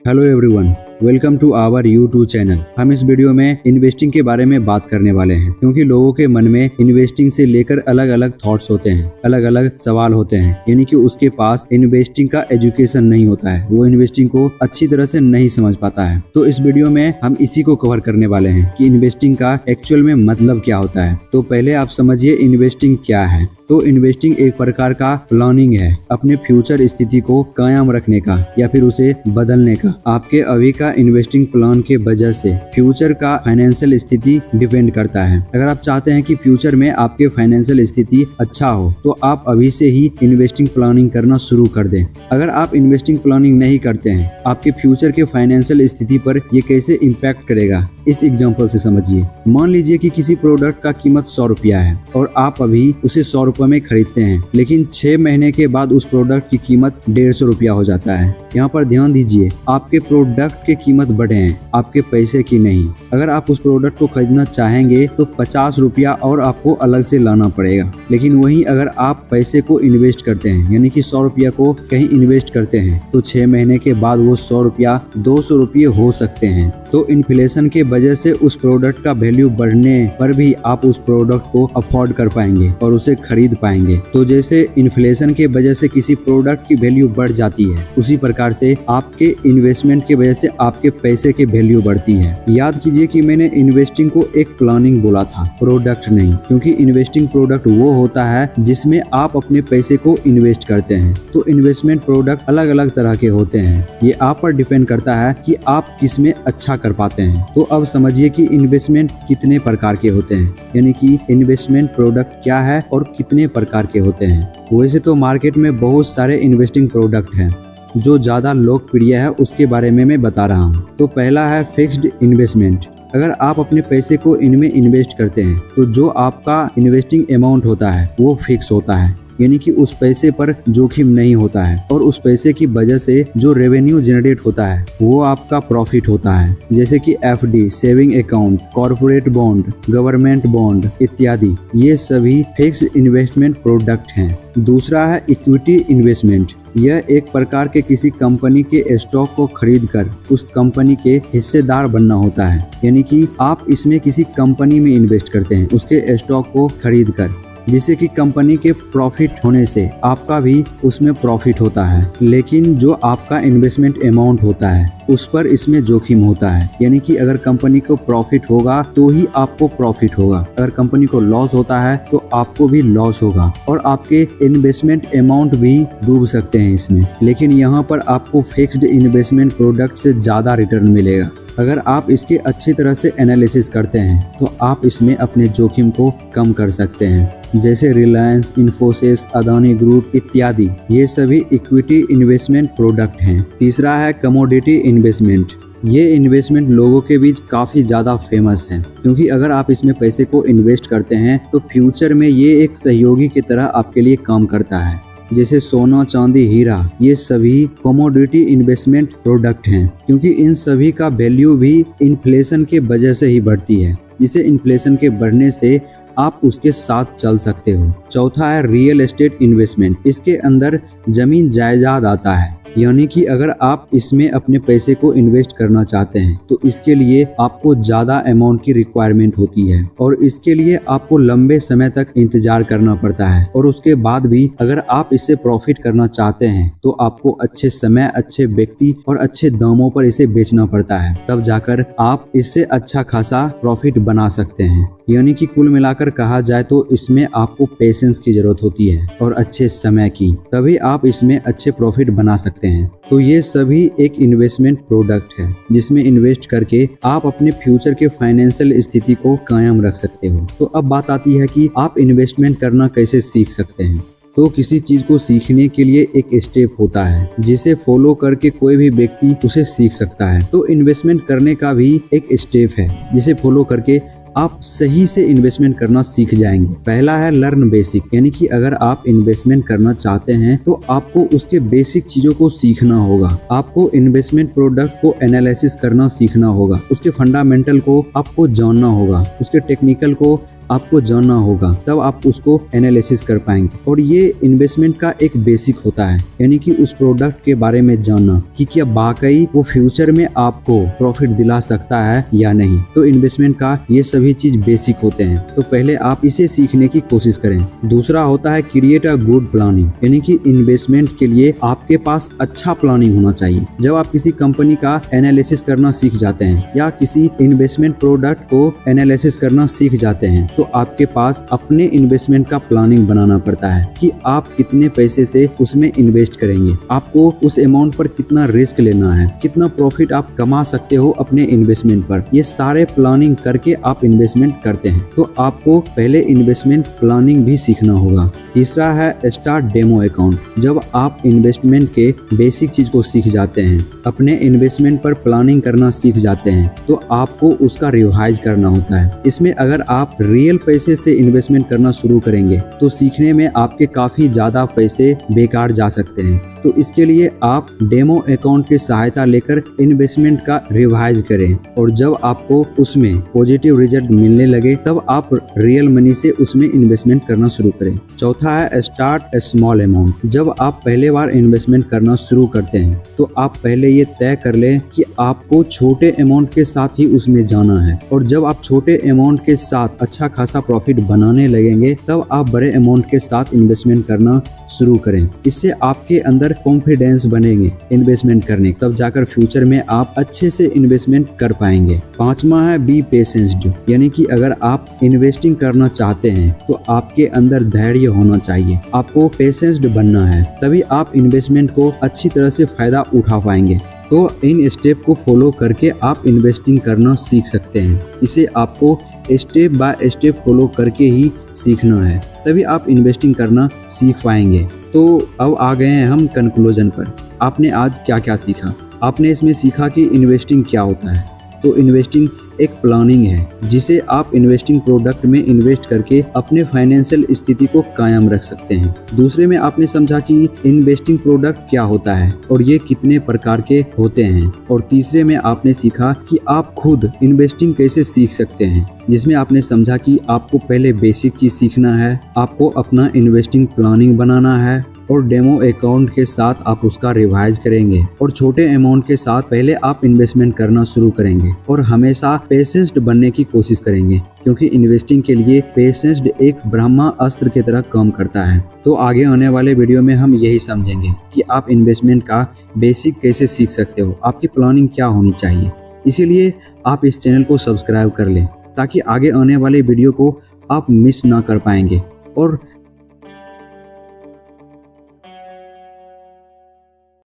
Hello everyone, welcome to our YouTube channel. हम इस video में इन्वेस्टिंग के बारे में बात करने वाले हैं, क्योंकि लोगों के मन में इन्वेस्टिंग से लेकर अलग अलग थॉट्स होते हैं, अलग अलग सवाल होते हैं। यानी कि उसके पास इन्वेस्टिंग का एजुकेशन नहीं होता है, वो इन्वेस्टिंग को अच्छी तरह से नहीं समझ पाता है। तो इस वीडियो में हम इसी को कवर करने वाले हैं कि इन्वेस्टिंग का एक्चुअल में मतलब क्या होता है। तो पहले आप समझिए इन्वेस्टिंग क्या है। तो इन्वेस्टिंग एक प्रकार का प्लानिंग है, अपने फ्यूचर स्थिति को कायम रखने का या फिर उसे बदलने का। आपके अभी का इन्वेस्टिंग प्लान के वजह से फ्यूचर का फाइनेंशियल स्थिति डिपेंड करता है। अगर आप चाहते हैं कि फ्यूचर में आपके फाइनेंशियल स्थिति अच्छा हो, तो आप अभी से ही इन्वेस्टिंग प्लानिंग करना शुरू कर दें। अगर आप इन्वेस्टिंग प्लानिंग नहीं करते हैं, आपके फ्यूचर के फाइनेंशियल स्थिति पर ये कैसे इम्पैक्ट करेगा, इस एग्जाम्पल से समझिए। मान लीजिए कि किसी प्रोडक्ट का कीमत 100 रुपया है और आप अभी उसे 100 रुपये में खरीदते हैं, लेकिन 6 महीने के बाद उस प्रोडक्ट की कीमत 150 रुपया हो जाता है। यहाँ पर ध्यान दीजिए, आपके प्रोडक्ट की कीमत बढ़े हैं, आपके पैसे की नहीं। अगर आप उस प्रोडक्ट को खरीदना चाहेंगे तो 50 रुपया और आपको अलग से लाना पड़ेगा। लेकिन वहीं अगर आप पैसे को इन्वेस्ट करते हैं, यानी कि 100 रुपया को कहीं इन्वेस्ट करते हैं, तो 6 महीने के बाद वो 100 रुपया 200 रुपये हो सकते हैं। तो इन्फ्लेशन के वजह से उस प्रोडक्ट का वैल्यू बढ़ने पर भी आप उस प्रोडक्ट को अफोर्ड कर पाएंगे और उसे खरीद पाएंगे। तो जैसे इन्फ्लेशन के वजह से किसी प्रोडक्ट की वैल्यू बढ़ जाती है, उसी प्रकार से आपके इन्वेस्टमेंट की वजह से आपके पैसे की वैल्यू बढ़ती है। याद कीजिए कि मैंने इन्वेस्टिंग को एक प्लानिंग बोला था, प्रोडक्ट नहीं, क्योंकि इन्वेस्टिंग प्रोडक्ट वो होता है जिसमें आप अपने पैसे को इन्वेस्ट करते हैं। तो इन्वेस्टमेंट प्रोडक्ट अलग अलग तरह के होते हैं, ये आप पर डिपेंड करता है कि आप किस में अच्छा कर पाते हैं। तो अब समझिए कि इन्वेस्टमेंट कितने प्रकार के होते हैं, यानी कि इन्वेस्टमेंट प्रोडक्ट क्या है और कितने प्रकार के होते हैं। वैसे तो मार्केट में बहुत सारे इन्वेस्टिंग प्रोडक्ट हैं, जो ज्यादा लोकप्रिय है उसके बारे में मैं बता रहा हूँ। तो पहला है फिक्स्ड इन्वेस्टमेंट। अगर आप अपने पैसे को इनमें इन्वेस्ट करते हैं, तो जो आपका इन्वेस्टिंग अमाउंट होता है वो फिक्स होता है, यानी कि उस पैसे पर जोखिम नहीं होता है और उस पैसे की वजह से जो रेवेन्यू जनरेट होता है वो आपका प्रॉफिट होता है। जैसे कि FD, saving account, corporate bond, government bond इत्यादि, ये सभी फिक्स्ड इन्वेस्टमेंट प्रोडक्ट हैं। दूसरा है इक्विटी इन्वेस्टमेंट। यह एक प्रकार के किसी कंपनी के स्टॉक को खरीदकर उस कंपनी के हिस्सेदार बनना होता है, यानी कि आप इसमें किसी कंपनी में इन्वेस्ट करते हैं, उसके स्टॉक को खरीदकर, जिससे कि कंपनी के प्रॉफिट होने से आपका भी उसमें प्रॉफिट होता है। लेकिन जो आपका इन्वेस्टमेंट अमाउंट होता है उस पर इसमें जोखिम होता है, यानी कि अगर कंपनी को प्रॉफिट होगा तो ही आपको प्रॉफिट होगा, अगर कंपनी को लॉस होता है तो आपको भी लॉस होगा और आपके इन्वेस्टमेंट अमाउंट भी डूब सकते हैं इसमें। लेकिन यहाँ पर आपको फिक्स्ड इन्वेस्टमेंट प्रोडक्ट से ज़्यादा रिटर्न मिलेगा। अगर आप इसके अच्छी तरह से एनालिसिस करते हैं तो आप इसमें अपने जोखिम को कम कर सकते हैं। जैसे रिलायंस, इन्फोसिस, अदानी ग्रुप इत्यादि, ये सभी इक्विटी इन्वेस्टमेंट प्रोडक्ट हैं। तीसरा है कमोडिटी इन्वेस्टमेंट। ये इन्वेस्टमेंट लोगों के बीच काफ़ी ज़्यादा फेमस है, क्योंकि अगर आप इसमें पैसे को इन्वेस्ट करते हैं तो फ्यूचर में ये एक सहयोगी की तरह आपके लिए काम करता है। जैसे सोना, चांदी, हीरा, ये सभी कमोडिटी इन्वेस्टमेंट प्रोडक्ट हैं, क्योंकि इन सभी का वैल्यू भी इन्फ्लेशन के वजह से ही बढ़ती है, जिसे इन्फ्लेशन के बढ़ने से आप उसके साथ चल सकते हो। चौथा है रियल एस्टेट इन्वेस्टमेंट। इसके अंदर जमीन जायदाद आता है, यानी कि अगर आप इसमें अपने पैसे को इन्वेस्ट करना चाहते हैं तो इसके लिए आपको ज़्यादा अमाउंट की रिक्वायरमेंट होती है और इसके लिए आपको लंबे समय तक इंतजार करना पड़ता है। और उसके बाद भी अगर आप इससे प्रॉफिट करना चाहते हैं तो आपको अच्छे समय, अच्छे व्यक्ति और अच्छे दामों पर इसे बेचना पड़ता है, तब जाकर आप इससे अच्छा खासा प्रॉफिट बना सकते हैं। यानी कि कुल मिलाकर कहा जाए तो इसमें आपको पेशेंस की जरूरत होती है और अच्छे समय की, तभी आप इसमें अच्छे प्रॉफिट बना सकते हैं। तो ये सभी एक इन्वेस्टमेंट प्रोडक्ट है जिसमें इन्वेस्ट करके आप अपने फ्यूचर के फाइनेंशियल स्थिति को कायम रख सकते हो। तो अब बात आती है कि आप इन्वेस्टमेंट करना कैसे सीख सकते हैं। तो किसी चीज को सीखने के लिए एक स्टेप होता है जिसे फॉलो करके कोई भी व्यक्ति उसे सीख सकता है। तो इन्वेस्टमेंट करने का भी एक स्टेप है जिसे फॉलो करके आप सही से इन्वेस्टमेंट करना सीख जाएंगे। पहला है लर्न बेसिक, यानी कि अगर आप इन्वेस्टमेंट करना चाहते हैं तो आपको उसके बेसिक चीजों को सीखना होगा। आपको इन्वेस्टमेंट प्रोडक्ट को एनालिसिस करना सीखना होगा, उसके फंडामेंटल को आपको जानना होगा, उसके टेक्निकल को आपको जानना होगा, तब आप उसको एनालिसिस कर पाएंगे। और ये इन्वेस्टमेंट का एक बेसिक होता है, यानी कि उस प्रोडक्ट के बारे में जानना कि क्या वाकई वो फ्यूचर में आपको प्रॉफिट दिला सकता है या नहीं। तो इन्वेस्टमेंट का ये सभी चीज बेसिक होते हैं, तो पहले आप इसे सीखने की कोशिश करें। दूसरा होता है क्रिएट अ गुड प्लानिंग, यानी कि इन्वेस्टमेंट के लिए आपके पास अच्छा प्लानिंग होना चाहिए। जब आप किसी कंपनी का एनालिसिस करना सीख जाते हैं या किसी इन्वेस्टमेंट प्रोडक्ट को एनालिसिस करना सीख जाते हैं, तो आपके पास अपने इन्वेस्टमेंट का प्लानिंग बनाना पड़ता है कि आप कितने पैसे से उसमें इन्वेस्ट करेंगे, आपको उस अमाउंट पर कितना रिस्क लेना है, कितना प्रॉफिट आप कमा सकते हो अपने इन्वेस्टमेंट पर। ये सारे प्लानिंग करके आप इन्वेस्टमेंट करते हैं, तो आपको पहले इन्वेस्टमेंट प्लानिंग भी सीखना होगा। तीसरा है स्टार्ट डेमो अकाउंट। जब आप इन्वेस्टमेंट के बेसिक चीज को सीख जाते हैं, अपने इन्वेस्टमेंट पर प्लानिंग करना सीख जाते हैं, तो आपको उसका रिवाइज करना होता है। इसमें अगर आप रियल पैसे से इन्वेस्टमेंट करना शुरू करेंगे तो सीखने में आपके काफी ज्यादा पैसे बेकार जा सकते हैं। तो इसके लिए आप डेमो अकाउंट की सहायता लेकर इन्वेस्टमेंट का रिवाइज करें, और जब आपको उसमें पॉजिटिव रिजल्ट मिलने लगे तब आप रियल मनी से उसमें इन्वेस्टमेंट करना शुरू करें। चौथा है स्टार्ट ए स्मॉल अमाउंट। जब आप पहले बार इन्वेस्टमेंट करना शुरू करते हैं तो आप पहले ये तय कर लें कि आपको छोटे अमाउंट के साथ ही उसमें जाना है, और जब आप छोटे अमाउंट के साथ अच्छा खासा प्रॉफिट बनाने लगेंगे तब आप बड़े अमाउंट के साथ इन्वेस्टमेंट करना शुरू करें। इससे आपके अंदर कॉन्फिडेंस बनेंगे इन्वेस्टमेंट करने, तब जाकर फ्यूचर में आप अच्छे से इन्वेस्टमेंट कर पाएंगे। पांचवा है बी पेशेंस्ड, यानी कि अगर आप इन्वेस्टिंग करना चाहते हैं तो आपके अंदर धैर्य होना चाहिए, आपको पेशेंस्ड बनना है, तभी आप इन्वेस्टमेंट को अच्छी तरह से फायदा उठा पाएंगे। तो इन स्टेप को फॉलो करके आप इन्वेस्टिंग करना सीख सकते हैं। इसे आपको स्टेप बाय स्टेप फॉलो करके ही सीखना है, तभी आप इन्वेस्टिंग करना सीख पाएंगे। तो अब आ गए हैं हम कंक्लूजन पर। आपने आज क्या क्या सीखा? आपने इसमें सीखा कि इन्वेस्टिंग क्या होता है। तो इन्वेस्टिंग एक प्लानिंग है जिसे आप इन्वेस्टिंग प्रोडक्ट में इन्वेस्ट करके अपने फाइनेंशियल स्थिति को कायम रख सकते हैं। दूसरे में आपने समझा कि इन्वेस्टिंग प्रोडक्ट क्या होता है और ये कितने प्रकार के होते हैं। और तीसरे में आपने सीखा कि आप खुद इन्वेस्टिंग कैसे सीख सकते हैं, जिसमें आपने समझा कि आपको पहले बेसिक चीज सीखना है, आपको अपना इन्वेस्टिंग प्लानिंग बनाना है, और डेमो अकाउंट के साथ आप उसका रिवाइज करेंगे, और छोटे अमाउंट के साथ पहले आप इन्वेस्टमेंट करना शुरू करेंगे, और हमेशा पेशेंस्ड बनने की कोशिश करेंगे, क्योंकि इन्वेस्टिंग के लिए पेशेंस्ड एक ब्रह्मास्त्र की तरह काम करता है। तो आगे आने वाले वीडियो में हम यही समझेंगे कि आप इन्वेस्टमेंट का बेसिक कैसे सीख सकते हो, आपकी प्लानिंग क्या होनी चाहिए। इसीलिए आप इस चैनल को सब्सक्राइब कर लें ताकि आगे आने वाले वीडियो को आप मिस ना कर पाएंगे। और